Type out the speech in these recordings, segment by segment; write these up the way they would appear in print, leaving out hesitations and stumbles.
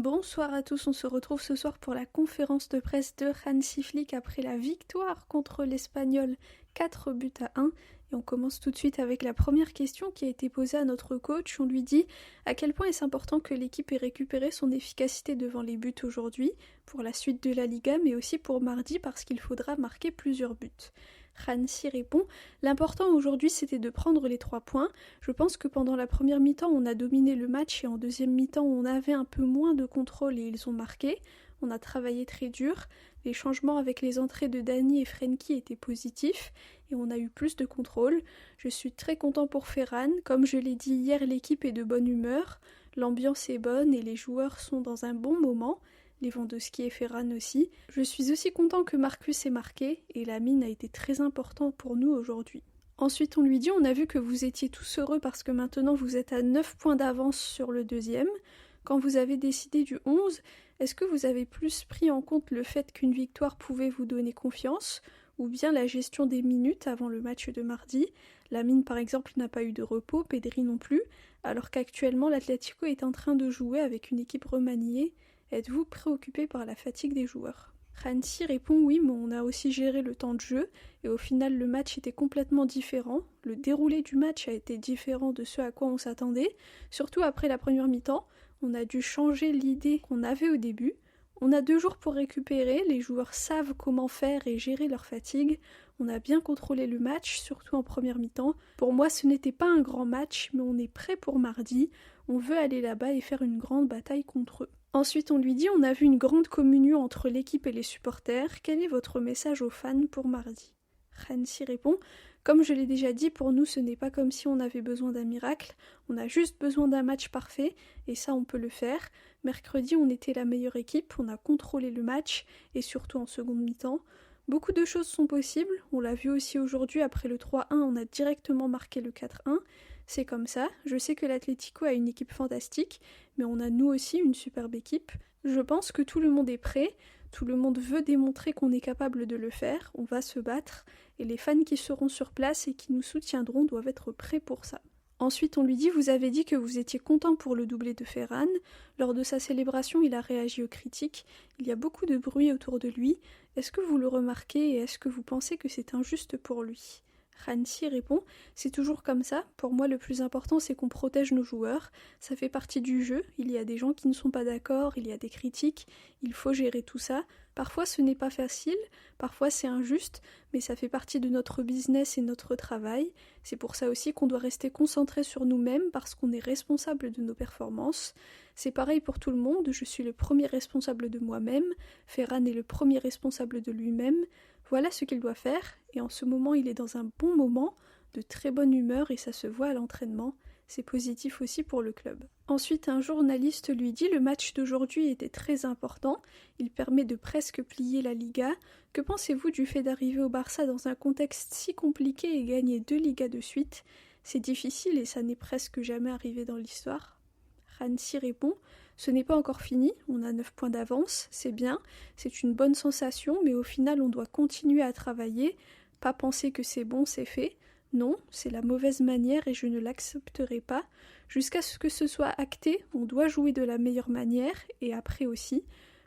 Bonsoir à tous, on se retrouve ce soir pour la conférence de presse de Hansi Flick après la victoire contre l'Espagnol 4-1. Et on commence tout de suite avec la première question qui a été posée à notre coach. On lui dit à quel point est-ce important que l'équipe ait récupéré son efficacité devant les buts aujourd'hui, pour la suite de la Liga, mais aussi pour mardi parce qu'il faudra marquer plusieurs buts. Hansi répond « L'important aujourd'hui c'était de prendre les 3 points. Je pense que pendant la première mi-temps on a dominé le match et en deuxième mi-temps on avait un peu moins de contrôle et ils ont marqué. On a travaillé très dur. Les changements avec les entrées de Dani et Frenkie étaient positifs et on a eu plus de contrôle. Je suis très content pour Ferran. Comme je l'ai dit hier, l'équipe est de bonne humeur. L'ambiance est bonne et les joueurs sont dans un bon moment. Lewandowski et Ferran aussi. Je suis aussi content que Marcus ait marqué et Lamine a été très important pour nous aujourd'hui. Ensuite on lui dit on a vu que vous étiez tous heureux parce que maintenant vous êtes à 9 points d'avance sur le deuxième. Quand vous avez décidé du 11, est-ce que vous avez plus pris en compte le fait qu'une victoire pouvait vous donner confiance ou bien la gestion des minutes avant le match de mardi? Lamine par exemple n'a pas eu de repos, Pedri non plus, alors qu'actuellement l'Atlético est en train de jouer avec une équipe remaniée. Êtes-vous préoccupé par la fatigue des joueurs? Hansi répond oui, mais on a aussi géré le temps de jeu et au final le match était complètement différent. Le déroulé du match a été différent de ce à quoi on s'attendait, surtout après la première mi-temps. On a dû changer l'idée qu'on avait au début. On a 2 jours pour récupérer, les joueurs savent comment faire et gérer leur fatigue. On a bien contrôlé le match, surtout en première mi-temps. Pour moi, ce n'était pas un grand match, mais on est prêt pour mardi. On veut aller là-bas et faire une grande bataille contre eux. Ensuite, on lui dit on a vu une grande communion entre l'équipe et les supporters. Quel est votre message aux fans pour mardi? Hansi répond comme je l'ai déjà dit, pour nous ce n'est pas comme si on avait besoin d'un miracle, on a juste besoin d'un match parfait, et ça on peut le faire. Mercredi on était la meilleure équipe, on a contrôlé le match, et surtout en seconde mi-temps. Beaucoup de choses sont possibles, on l'a vu aussi aujourd'hui, après le 3-1 on a directement marqué le 4-1. C'est comme ça, je sais que l'Atlético a une équipe fantastique, mais on a nous aussi une superbe équipe. Je pense que tout le monde est prêt, tout le monde veut démontrer qu'on est capable de le faire, on va se battre, et les fans qui seront sur place et qui nous soutiendront doivent être prêts pour ça. Ensuite on lui dit vous avez dit que vous étiez content pour le doublé de Ferran. Lors de sa célébration il a réagi aux critiques, il y a beaucoup de bruit autour de lui. Est-ce que vous le remarquez et est-ce que vous pensez que c'est injuste pour lui? Hansi répond « C'est toujours comme ça, pour moi le plus important c'est qu'on protège nos joueurs, ça fait partie du jeu, il y a des gens qui ne sont pas d'accord, il y a des critiques, il faut gérer tout ça, parfois ce n'est pas facile, parfois c'est injuste, mais ça fait partie de notre business et notre travail, c'est pour ça aussi qu'on doit rester concentré sur nous-mêmes parce qu'on est responsable de nos performances. C'est pareil pour tout le monde, je suis le premier responsable de moi-même, Ferran est le premier responsable de lui-même. Voilà ce qu'il doit faire, et en ce moment il est dans un bon moment, de très bonne humeur et ça se voit à l'entraînement, c'est positif aussi pour le club. Ensuite un journaliste lui dit le match d'aujourd'hui était très important, il permet de presque plier la Liga, que pensez-vous du fait d'arriver au Barça dans un contexte si compliqué et gagner 2 Ligas de suite? C'est difficile et ça n'est presque jamais arrivé dans l'histoire. Hansi répond « Ce n'est pas encore fini, on a 9 points d'avance, c'est bien, c'est une bonne sensation, mais au final on doit continuer à travailler, pas penser que c'est bon, c'est fait. Non, c'est la mauvaise manière et je ne l'accepterai pas. Jusqu'à ce que ce soit acté, on doit jouer de la meilleure manière, et après aussi.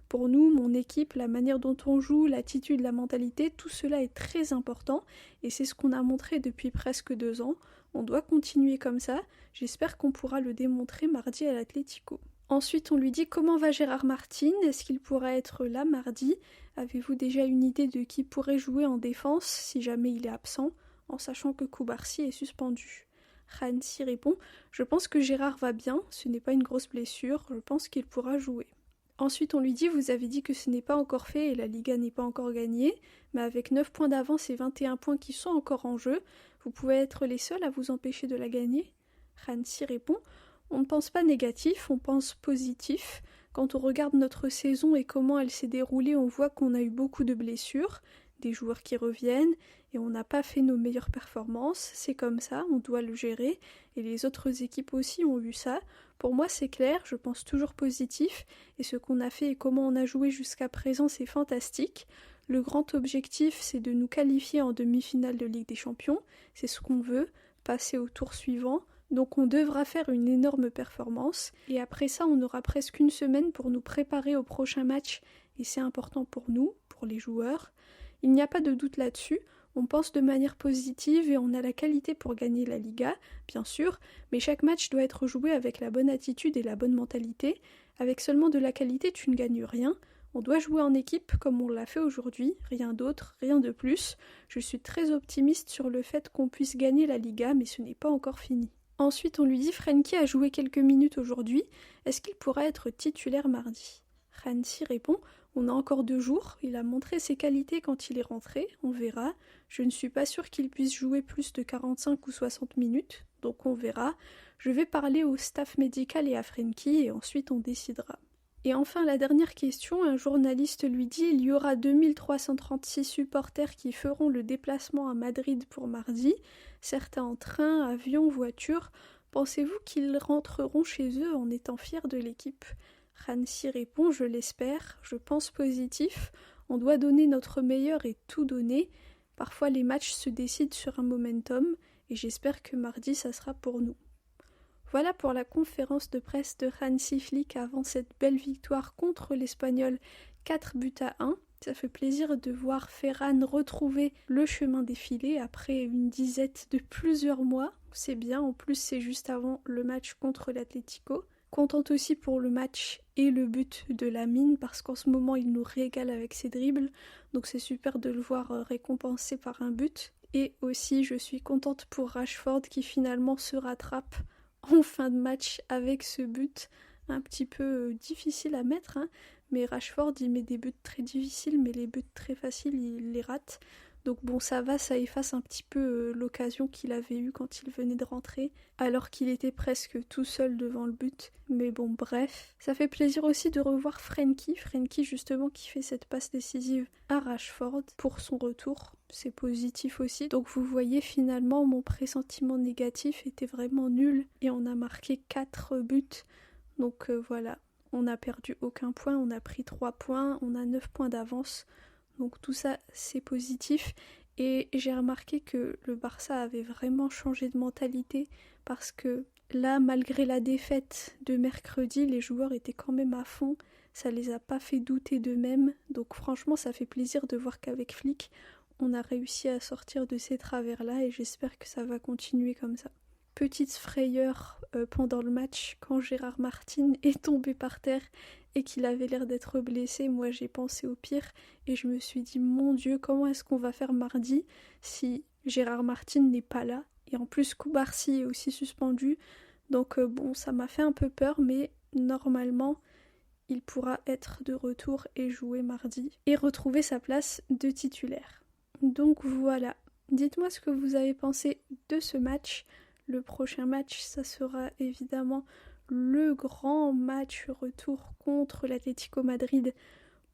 Pour nous, mon équipe, la manière dont on joue, l'attitude, la mentalité, tout cela est très important, et c'est ce qu'on a montré depuis presque 2 ans. On doit continuer comme ça, j'espère qu'on pourra le démontrer mardi à l'Atlético. Ensuite, on lui dit comment va Gérard Martin, est-ce qu'il pourra être là mardi? Avez-vous déjà une idée de qui pourrait jouer en défense si jamais il est absent, en sachant que Cubarsí est suspendu? Hansi répond je pense que Gérard va bien, ce n'est pas une grosse blessure, je pense qu'il pourra jouer. Ensuite on lui dit vous avez dit que ce n'est pas encore fait et la Liga n'est pas encore gagnée, mais avec 9 points d'avance et 21 points qui sont encore en jeu, vous pouvez être les seuls à vous empêcher de la gagner? Hansi répond on ne pense pas négatif, on pense positif. Quand on regarde notre saison et comment elle s'est déroulée, on voit qu'on a eu beaucoup de blessures, des joueurs qui reviennent, et on n'a pas fait nos meilleures performances. C'est comme ça, on doit le gérer, et les autres équipes aussi ont eu ça. Pour moi c'est clair, je pense toujours positif, et ce qu'on a fait et comment on a joué jusqu'à présent c'est fantastique. Le grand objectif c'est de nous qualifier en demi-finale de Ligue des Champions, c'est ce qu'on veut, passer au tour suivant, Donc on devra faire une énorme performance et après ça on aura presque une semaine pour nous préparer au prochain match et c'est important pour nous, pour les joueurs. Il n'y a pas de doute là-dessus, on pense de manière positive et on a la qualité pour gagner la Liga, bien sûr, mais chaque match doit être joué avec la bonne attitude et la bonne mentalité. Avec seulement de la qualité tu ne gagnes rien. On doit jouer en équipe comme on l'a fait aujourd'hui, rien d'autre, rien de plus. Je suis très optimiste sur le fait qu'on puisse gagner la Liga, mais ce n'est pas encore fini. Ensuite, on lui dit Frenkie a joué quelques minutes aujourd'hui, est-ce qu'il pourra être titulaire mardi? Hansi répond on a encore 2 jours, il a montré ses qualités quand il est rentré, on verra. Je ne suis pas sûre qu'il puisse jouer plus de 45 ou 60 minutes, donc on verra. Je vais parler au staff médical et à Frenkie et ensuite on décidera. Et enfin, la dernière question, un journaliste lui dit il y aura 2336 supporters qui feront le déplacement à Madrid pour mardi, certains en train, avion, voiture. Pensez-vous qu'ils rentreront chez eux en étant fiers de l'équipe? Hansi répond je l'espère, je pense positif, on doit donner notre meilleur et tout donner. Parfois les matchs se décident sur un momentum et j'espère que mardi ça sera pour nous. Voilà pour la conférence de presse de Hansi Flick avant cette belle victoire contre l'Espagnol 4-1. Ça fait plaisir de voir Ferran retrouver le chemin défilé après une disette de plusieurs mois. C'est bien, en plus c'est juste avant le match contre l'Atlético. Contente aussi pour le match et le but de Lamine parce qu'en ce moment il nous régale avec ses dribbles. Donc c'est super de le voir récompensé par un but. Et aussi je suis contente pour Rashford qui finalement se rattrape en fin de match avec ce but un petit peu difficile à mettre, hein. Mais Rashford il met des buts très difficiles mais les buts très faciles il les rate. Donc bon ça va, ça efface un petit peu l'occasion qu'il avait eue quand il venait de rentrer alors qu'il était presque tout seul devant le but. Mais bon bref, ça fait plaisir aussi de revoir Frenkie justement qui fait cette passe décisive à Rashford pour son retour. C'est positif aussi. Donc vous voyez finalement mon pressentiment négatif était vraiment nul et on a marqué 4 buts. Donc voilà, on n'a perdu aucun point, on a pris 3 points, on a 9 points d'avance. Donc tout ça c'est positif et j'ai remarqué que le Barça avait vraiment changé de mentalité parce que là malgré la défaite de mercredi les joueurs étaient quand même à fond, ça les a pas fait douter d'eux-mêmes donc franchement ça fait plaisir de voir qu'avec Flick on a réussi à sortir de ces travers là et j'espère que ça va continuer comme ça. Petite frayeur pendant le match quand Gérard Martin est tombé par terre et qu'il avait l'air d'être blessé, moi j'ai pensé au pire et je me suis dit mon Dieu comment est-ce qu'on va faire mardi si Gérard Martin n'est pas là et en plus Koubarsi est aussi suspendu donc bon ça m'a fait un peu peur mais normalement il pourra être de retour et jouer mardi et retrouver sa place de titulaire. Donc voilà, dites-moi ce que vous avez pensé de ce match. Le prochain match, ça sera évidemment le grand match retour contre l'Atlético Madrid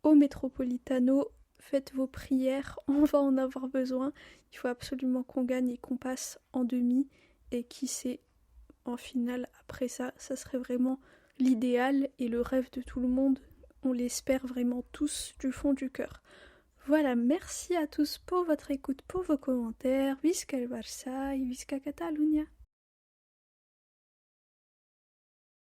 au Metropolitano. Faites vos prières, on va en avoir besoin. Il faut absolument qu'on gagne et qu'on passe en demi. Et qui sait, en finale, après ça, ça serait vraiment l'idéal et le rêve de tout le monde. On l'espère vraiment tous du fond du cœur. Voilà, merci à tous pour votre écoute, pour vos commentaires. Visca el Barça et Visca Catalunya.